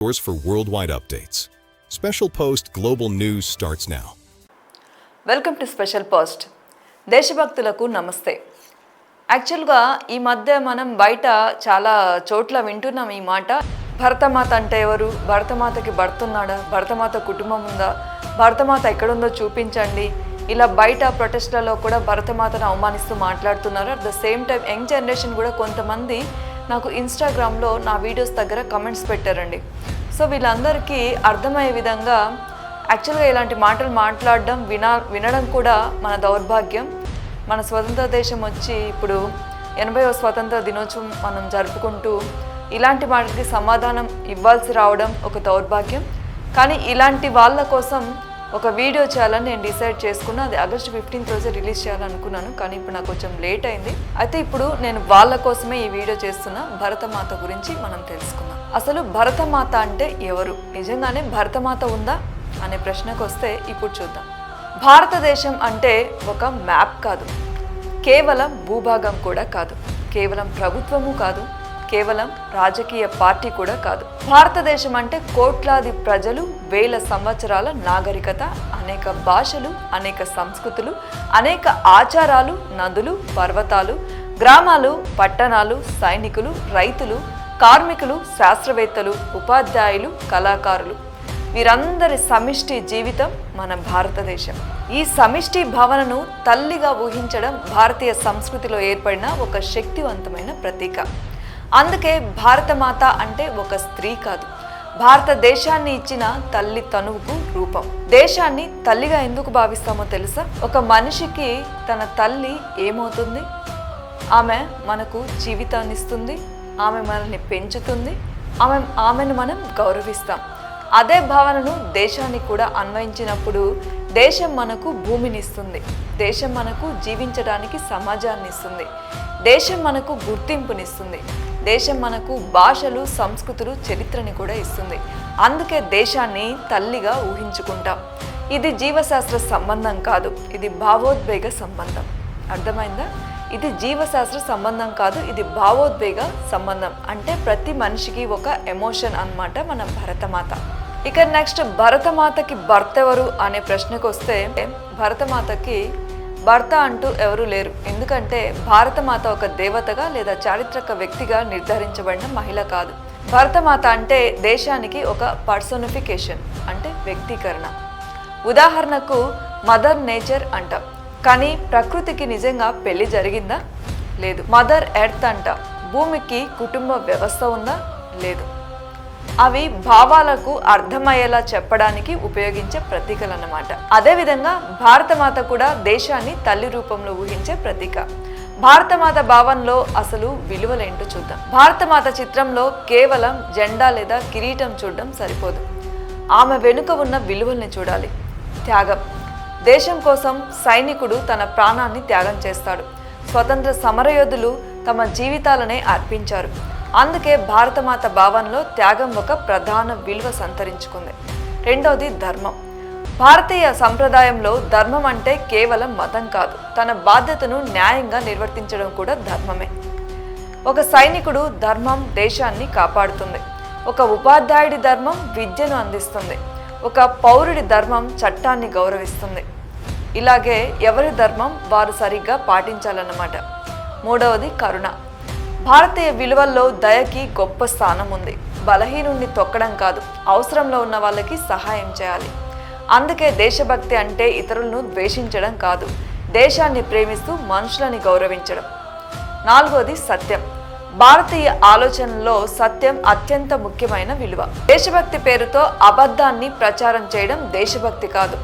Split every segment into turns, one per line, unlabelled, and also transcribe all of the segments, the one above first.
Source for worldwide updates. Special Post Global News starts now.
Welcome to special post. దేశభక్తులకు నమస్తే. యాక్చువల్గా ఈ మధ్య మనం బయట చాలా చోట్ల వింటున్నాం ఈ మాట. భరతమాత అంటే ఎవరు? భరతమాతకి భర్తున్నాడా? భరతమాత కుటుంబం ఉందా? భరతమాత ఎక్కడుందో చూపించండి. ఇలా బయట ప్రొటెస్ట్లలో కూడా భరతమాతను అవమానిస్తూ మాట్లాడుతున్నారు. At the same time young generation కూడా కొంతమంది నాకు ఇన్స్టాగ్రామ్లో నా వీడియోస్ దగ్గర కమెంట్స్ పెట్టారండి. సో వీళ్ళందరికీ అర్థమయ్యే విధంగా యాక్చువల్గా ఇలాంటి మాటలు మాట్లాడడం వినడం కూడా మన దౌర్భాగ్యం. మన స్వతంత్ర దేశం వచ్చి ఇప్పుడు 80వ స్వతంత్ర దినోత్సవం మనం జరుపుకుంటూ ఇలాంటి మాటలకి సమాధానం ఇవ్వాల్సి రావడం ఒక దౌర్భాగ్యం. కానీ ఇలాంటి వాళ్ళ కోసం ఒక వీడియో చేయాలని నేను డిసైడ్ చేసుకున్నా. అది ఆగస్టు 15th రోజే రిలీజ్ చేయాలనుకున్నాను, కానీ ఇప్పుడు నాకు కొంచెం లేట్ అయింది. అయితే ఇప్పుడు నేను వాళ్ళ కోసమే ఈ వీడియో చేస్తున్నా. భరతమాత గురించి మనం తెలుసుకుందాం. అసలు భరతమాత అంటే ఎవరు? నిజంగానే భరతమాత ఉందా అనే ప్రశ్నకు వస్తే ఇప్పుడు చూద్దాం. భారతదేశం అంటే ఒక మ్యాప్ కాదు, కేవలం భూభాగం కూడా కాదు, కేవలం ప్రభుత్వము కాదు, కేవలం రాజకీయ పార్టీ కూడా కాదు. భారతదేశం అంటే కోట్లాది ప్రజలు, వేల సంవత్సరాల నాగరికత, అనేక భాషలు, అనేక సంస్కృతులు, అనేక ఆచారాలు, నదులు, పర్వతాలు, గ్రామాలు, పట్టణాలు, సైనికులు, రైతులు, కార్మికులు, శాస్త్రవేత్తలు, ఉపాధ్యాయులు, కళాకారులు, వీరందరి సమిష్టి జీవితం మన భారతదేశం. ఈ సమిష్టి భావనను తల్లిగా ఊహించడం భారతీయ సంస్కృతిలో ఏర్పడిన ఒక శక్తివంతమైన ప్రతీక. అందుకే భారతమాత అంటే ఒక స్త్రీ కాదు, భారతదేశాన్ని ఇచ్చిన తల్లి తనువుకు రూపం. దేశాన్ని తల్లిగా ఎందుకు భావిస్తామో తెలుసా? ఒక మనిషికి తన తల్లి ఏమవుతుంది? ఆమె మనకు జీవితాన్ని ఇస్తుంది, ఆమె మనల్ని పెంచుతుంది, ఆమెను మనం గౌరవిస్తాం. అదే భావనను దేశానికి కూడా అన్వయించినప్పుడు దేశం మనకు భూమిని ఇస్తుంది, దేశం మనకు జీవించడానికి సమాజాన్ని ఇస్తుంది, దేశం మనకు గుర్తింపునిస్తుంది, దేశం మనకు భాషలు, సంస్కృతులు, చరిత్రని కూడా ఇస్తుంది. అందుకే దేశాన్ని తల్లిగా ఊహించుకుంటాం. ఇది జీవశాస్త్ర సంబంధం కాదు, ఇది భావోద్వేగ సంబంధం. అర్థమైందా? ఇది జీవశాస్త్ర సంబంధం కాదు, ఇది భావోద్వేగ సంబంధం. అంటే ప్రతి మనిషికి ఒక ఎమోషన్ అన్నమాట మన భరతమాత. ఇక నెక్స్ట్, భరతమాతకి భర్త ఎవరు అనే ప్రశ్నకు వస్తే, భరతమాతకి భర్త అంటూ ఎవరు లేరు. ఎందుకంటే భారతమాత ఒక దేవతగా లేదా చారిత్రక వ్యక్తిగా నిర్ధారించబడిన మహిళ కాదు. భరతమాత అంటే దేశానికి ఒక పర్సోనిఫికేషన్, అంటే వ్యక్తీకరణ. ఉదాహరణకు మదర్ నేచర్ అంటాం, కానీ ప్రకృతికి నిజంగా పెళ్లి జరిగిందా? లేదు. మదర్ ఎర్త్ అంటాం, భూమికి కుటుంబ వ్యవస్థ ఉందా? లేదు. అవి భావాలకు అర్థమయ్యేలా చెప్పడానికి ఉపయోగించే ప్రతీకలు అన్నమాట. అదేవిధంగా భారతమాత కూడా దేశాన్ని తల్లి రూపంలో ఊహించే ప్రతీక. భారతమాత భావనలో అసలు విలువలేంటో చూద్దాం. భారతమాత చిత్రంలో కేవలం జెండా లేదా కిరీటం చూడడం సరిపోదు, ఆమె వెనుక ఉన్న విలువల్ని చూడాలి. త్యాగం. దేశం కోసం సైనికుడు తన ప్రాణాన్ని త్యాగం చేస్తాడు. స్వతంత్ర సమరయోధులు తమ జీవితాలనే అర్పించారు. అందుకే భారతమాత భావనలో త్యాగం ఒక ప్రధాన విలువ సంతరించుకుంది. రెండవది ధర్మం. భారతీయ సంప్రదాయంలో ధర్మం అంటే కేవలం మతం కాదు, తన బాధ్యతను న్యాయంగా నిర్వర్తించడం కూడా ధర్మమే. ఒక సైనికుడు ధర్మం దేశాన్ని కాపాడుతుంది, ఒక ఉపాధ్యాయుడి ధర్మం విద్యను అందిస్తుంది, ఒక పౌరుడి ధర్మం చట్టాన్ని గౌరవిస్తుంది. ఇలాగే ఎవరి ధర్మం వారు సరిగ్గా పాటించాలన్నమాట. మూడవది కరుణ. భారతీయ విలువల్లో దయకి గొప్ప స్థానం ఉంది. బలహీనుణ్ణి తొక్కడం కాదు, అవసరంలో ఉన్న వాళ్ళకి సహాయం చేయాలి. అందుకే దేశభక్తి అంటే ఇతరులను ద్వేషించడం కాదు, దేశాన్ని ప్రేమిస్తూ మనుషులని గౌరవించడం. నాలుగోది సత్యం. భారతీయ ఆలోచనలో సత్యం అత్యంత ముఖ్యమైన విలువ. దేశభక్తి పేరుతో అబద్ధాన్ని ప్రచారం చేయడం దేశభక్తి కాదు,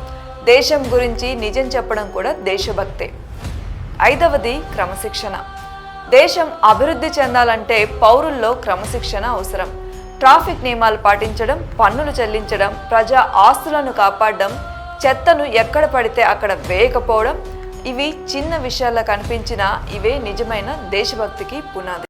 దేశం గురించి నిజం చెప్పడం కూడా దేశభక్తే. ఐదవది క్రమశిక్షణ. దేశం అభివృద్ధి చెందాలంటే పౌరుల్లో క్రమశిక్షణ అవసరం. ట్రాఫిక్ నియమాలు పాటించడం, పన్నులు చెల్లించడం, ప్రజా ఆస్తులను కాపాడడం, చెత్తను ఎక్కడ పడితే అక్కడ వేయకపోవడం, ఇవి చిన్న విషయాల్లో కనిపించినా ఇవే నిజమైన దేశభక్తికి పునాది.